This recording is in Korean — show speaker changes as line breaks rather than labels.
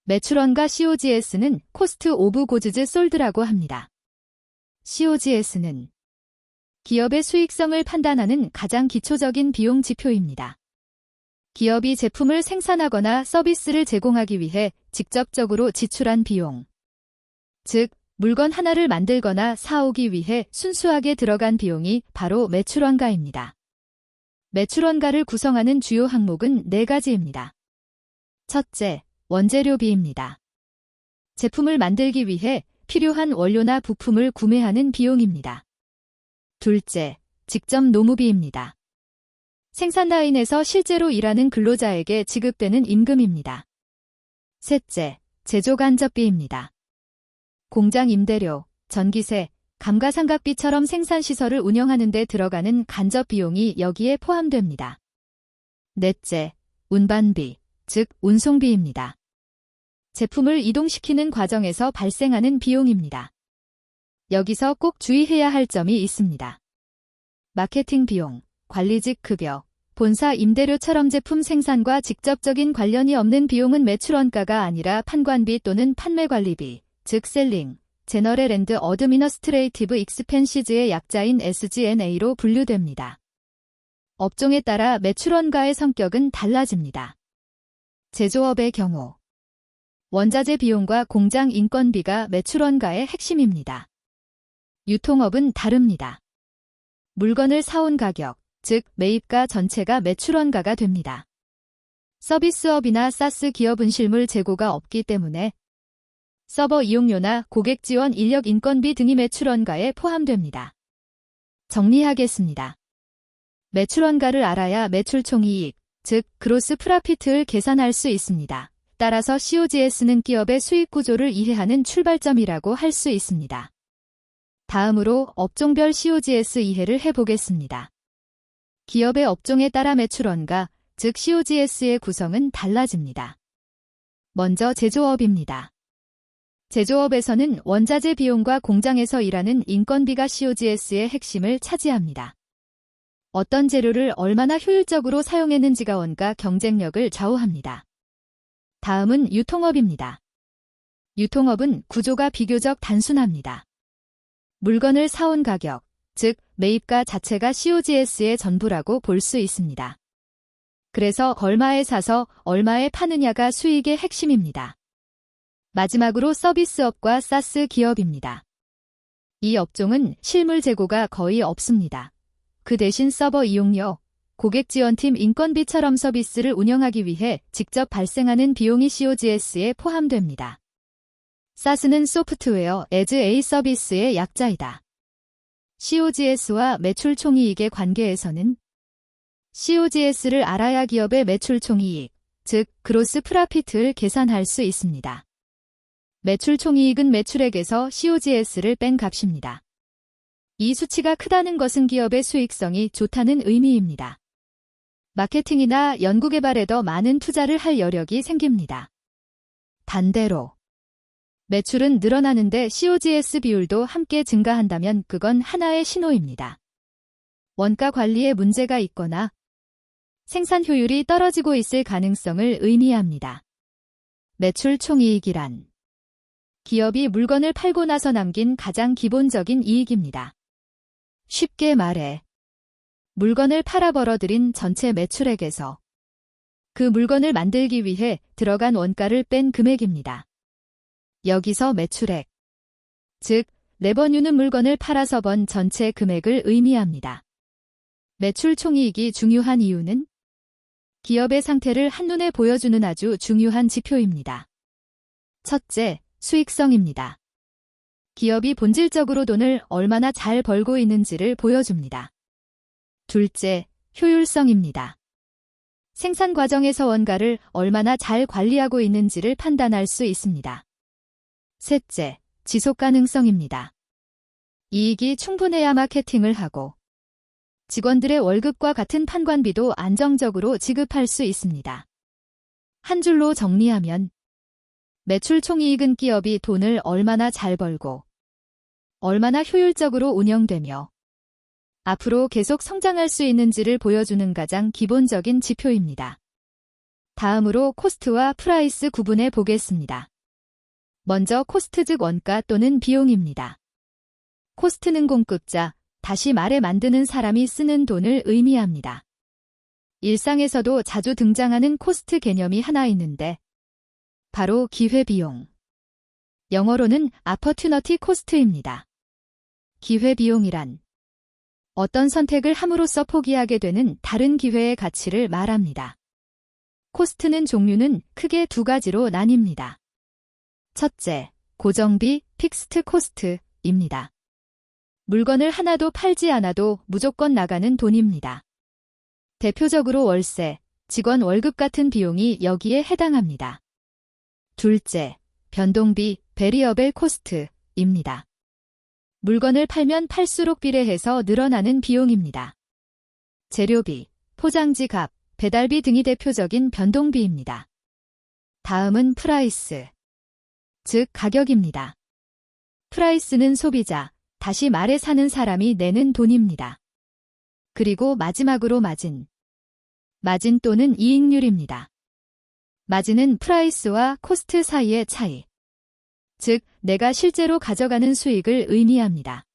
매출원가 COGS는 코스트 오브 고즈즈 솔드라고 합니다. COGS는 기업의 수익성을 판단하는 가장 기초적인 비용 지표입니다. 기업이 제품을 생산하거나 서비스를 제공하기 위해 직접적으로 지출한 비용, 즉 물건 하나를 만들거나 사오기 위해 순수하게 들어간 비용이 바로 매출원가입니다. 매출원가를 구성하는 주요 항목은 4가지입니다. 첫째, 원재료비입니다. 제품을 만들기 위해 필요한 원료나 부품을 구매하는 비용입니다. 둘째, 직접 노무비입니다. 생산 라인에서 실제로 일하는 근로자에게 지급되는 임금입니다. 셋째, 제조 간접비입니다. 공장 임대료, 전기세, 감가상각비처럼 생산시설을 운영하는 데 들어가는 간접 비용이 여기에 포함됩니다. 넷째, 운반비, 즉 운송비입니다. 제품을 이동시키는 과정에서 발생하는 비용입니다. 여기서 꼭 주의해야 할 점이 있습니다. 마케팅 비용, 관리직 급여, 본사 임대료처럼 제품 생산과 직접적인 관련이 없는 비용은 매출원가가 아니라 판관비 또는 판매관리비, 즉 셀링, 제너럴 앤드 어드미너스트레이티브 익스펜시즈의 약자인 SG&A로 분류됩니다. 업종에 따라 매출원가의 성격은 달라집니다. 제조업의 경우 원자재 비용과 공장 인건비가 매출원가의 핵심입니다. 유통업은 다릅니다. 물건을 사온 가격, 즉 매입가 전체가 매출원가가 됩니다. 서비스업이나 사스 기업은 실물 재고가 없기 때문에 서버 이용료나 고객 지원 인력 인건비 등이 매출원가에 포함됩니다. 정리하겠습니다. 매출원가를 알아야 매출총이익, 즉 그로스 프라피트를 계산할 수 있습니다. 따라서 COGS는 기업의 수익 구조를 이해하는 출발점이라고 할 수 있습니다. 다음으로 업종별 COGS 이해를 해보겠습니다. 기업의 업종에 따라 매출원가, 즉 COGS의 구성은 달라집니다. 먼저 제조업입니다. 제조업에서는 원자재 비용과 공장에서 일하는 인건비가 COGS의 핵심을 차지합니다. 어떤 재료를 얼마나 효율적으로 사용했는지가 원가 경쟁력을 좌우합니다. 다음은 유통업입니다. 유통업은 구조가 비교적 단순합니다. 물건을 사온 가격, 즉 매입가 자체가 COGS의 전부라고 볼 수 있습니다. 그래서 얼마에 사서 얼마에 파느냐가 수익의 핵심입니다. 마지막으로 서비스업과 사스 기업입니다. 이 업종은 실물 재고가 거의 없습니다. 그 대신 서버 이용료, 고객 지원팀 인건비처럼 서비스를 운영하기 위해 직접 발생하는 비용이 COGS에 포함됩니다. 사스는 소프트웨어 as a 서비스의 약자이다. COGS와 매출총이익의 관계에서는 COGS를 알아야 기업의 매출총이익, 즉 그로스 프라피트를 계산할 수 있습니다. 매출총이익은 매출액에서 COGS를 뺀 값입니다. 이 수치가 크다는 것은 기업의 수익성이 좋다는 의미입니다. 마케팅이나 연구개발에 더 많은 투자를 할 여력이 생깁니다. 반대로 매출은 늘어나는데 COGS 비율도 함께 증가한다면 그건 하나의 신호입니다. 원가 관리에 문제가 있거나 생산 효율이 떨어지고 있을 가능성을 의미합니다. 매출 총이익이란 기업이 물건을 팔고 나서 남긴 가장 기본적인 이익입니다. 쉽게 말해 물건을 팔아 벌어들인 전체 매출액에서 그 물건을 만들기 위해 들어간 원가를 뺀 금액입니다. 여기서 매출액, 즉 레버뉴는 물건을 팔아서 번 전체 금액을 의미합니다. 매출 총이익이 중요한 이유는 기업의 상태를 한눈에 보여주는 아주 중요한 지표입니다. 첫째, 수익성입니다. 기업이 본질적으로 돈을 얼마나 잘 벌고 있는지를 보여줍니다. 둘째, 효율성입니다. 생산 과정에서 원가를 얼마나 잘 관리하고 있는지를 판단할 수 있습니다. 셋째, 지속 가능성입니다. 이익이 충분해야 마케팅을 하고 직원들의 월급과 같은 판관비도 안정적으로 지급할 수 있습니다. 한 줄로 정리하면 매출 총이익은 기업이 돈을 얼마나 잘 벌고 얼마나 효율적으로 운영되며 앞으로 계속 성장할 수 있는지를 보여주는 가장 기본적인 지표입니다. 다음으로 코스트와 프라이스 구분해 보겠습니다. 먼저 코스트 즉 원가 또는 비용입니다. 코스트는 공급자, 다시 말해 만드는 사람이 쓰는 돈을 의미합니다. 일상에서도 자주 등장하는 코스트 개념이 하나 있는데 바로 기회비용. 영어로는 opportunity cost입니다. 기회비용이란 어떤 선택을 함으로써 포기하게 되는 다른 기회의 가치를 말합니다. 코스트는 종류는 크게 두 가지로 나뉩니다. 첫째, 고정비, 픽스트 코스트입니다. 물건을 하나도 팔지 않아도 무조건 나가는 돈입니다. 대표적으로 월세, 직원 월급 같은 비용이 여기에 해당합니다. 둘째, 변동비, 베리어벨 코스트입니다. 물건을 팔면 팔수록 비례해서 늘어나는 비용입니다. 재료비, 포장지 값, 배달비 등이 대표적인 변동비입니다. 다음은 프라이스, 즉 가격입니다. 프라이스는 소비자, 다시 말해 사는 사람이 내는 돈입니다. 그리고 마지막으로 마진. 마진 또는 이익률입니다. 마진은 프라이스와 코스트 사이의 차이, 즉 내가 실제로 가져가는 수익을 의미합니다.